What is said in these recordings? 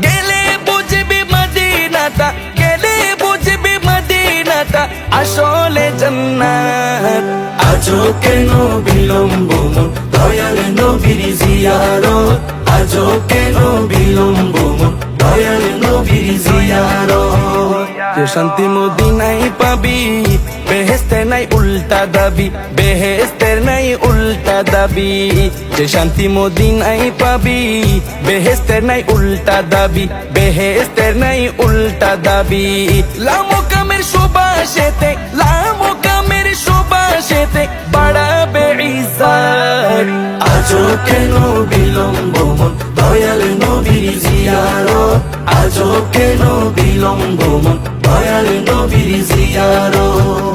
গেলে বুঝবি মদিনাটা, গেলে বুঝবি মদিনাটা আসলে জান্নাত। আজও কেন বিলম্ব মন দয়াল নবীর জিয়ারত, আজও কেন বিলম্ব মন দয়াল নবীর জিয়ারত। যে শান্তি মদিনায় পাবি, বেহেস্তের নাই উল্টা দাবি, বেহেস্তের নাই উল্টা দাবি। যে শান্তি মদিনায় পাবি, বেহেস্তের নাই উল্টা দাবি, বেহেস্তের নাই উল্টা দাবি। লামো কামের সুবাসেতে, লামো কামের সুবাসেতে বাড়াবে ইজ্জত। আজও কেন বিলম্ব মন দয়াল নবীর জিয়ারত, আজও কেন বিলম্ব মন দয়াল নবীর জিয়ারত।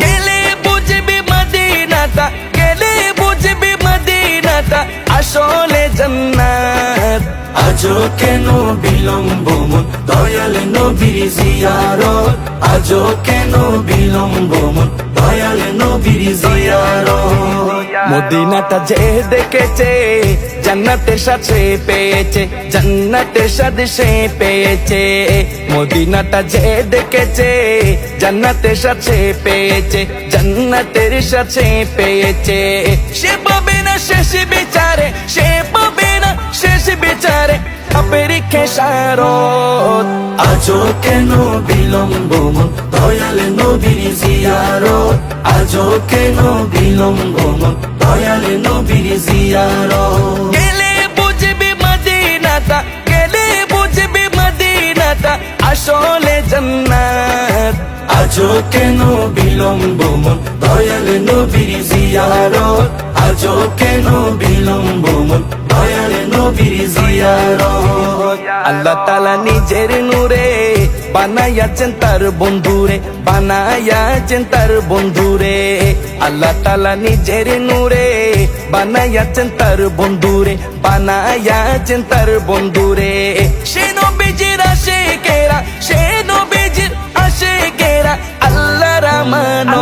গেলে বুঝবি মদিনাটা, গেলে বুঝবি মদিনাটা আসলে জান্নাত। আজও কেন বিলম্ব মন দয়াল নবীর জিয়ারত, আজও কেন বিলম্ব মন দয়াল নবীর জিয়ারত। মদিনাটা যে দেখেছে জান্নাতের সাথে পেয়েছে, জান্নাতের সাথে সে পেয়েছে। মদিনাটা যে দেখেছে জান্নাতের সাথে পেয়েছে, জান্নাতের সাথে পেয়েছে। সে পাবে না শেষ বিচারে, সে পাবে না শেষ বিচারে পাপের খেসারত। আজও কেন বিলম্ব মন দয়াল নবীর জিয়ারত, আজও কেন বিলম্ব মন দয়াল নবীর জিয়ারত। গেলে বুঝবি মদিনাটা, গেলে বুঝবি মদিনাটা আসলে জান্নাত। আজও কেন বিলম্ব মন দয়াল নবীর জিয়ারত, আজও কেন বিলম্ব মন দয়াল নবীর জিয়ারত। আল্লাহ তাআলা নিজের নূরে বানাইয়াছেন তার বন্ধুরে, বানাইয়াছেন তার বন্ধুরে। আল্লাহ তাআলা নিজের নূরে বানাইয়াছেন তার বন্ধুরে, বানাইয়াছেন তার বন্ধুরে। সে নবীজির আশিকেরা, সে নবীজির আশিকেরা আল্লাহর আমানত।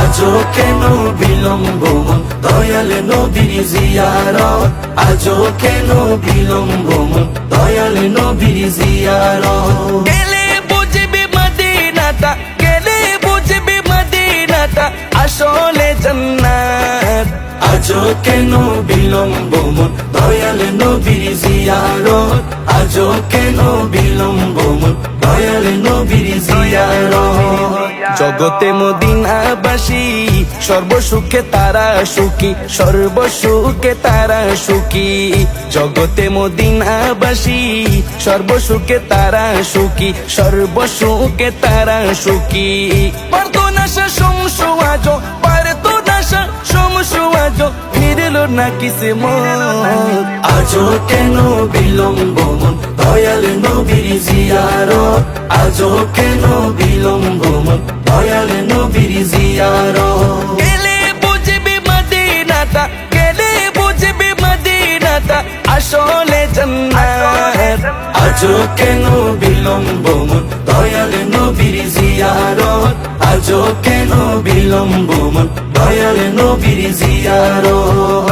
আজও কেন বিলম্ব মন দয়াল নবীর জিয়ারত, আজও কেন বিলম্ব মন দয়াল নবীর জিয়ারত। গেলে বুঝবি মদিনাটা, গেলে বুঝবি মদিনাটা আসলে জান্নাত। আজও কেন বিলম্ব মন দয়াল নবীর জিয়ারত, আজও কেন বিলম্ব মন দয়াল নবীর জিয়ারত। জগতে মদিনাবাসী সর্বসুখে তারা সুখী, সর্বসুখে তারা সুখী। জগতে মদিনাবাসী সর্বসুখে তারা সুখী, সর্বসুখে তারা সুখী। পারতো না সে সমসু আজো, পারতো না সে সমসু আজো ফিরল না কিসমত। আজও কেন বিলম্ব মন দয়াল নবীর জিয়ারত, আজও কেন বিলম্ব মন দয়াল নবীর জিয়ারত। গেলে বুঝবি মদিনাটা, গেলে বুঝবি মদিনাটা আসলে জান্নাত। আজও কেন বিলম্ব মন দয়াল নবীর জিয়ারত, আজও কেন বিলম্ব মন দয়াল নবীর জিয়ারত।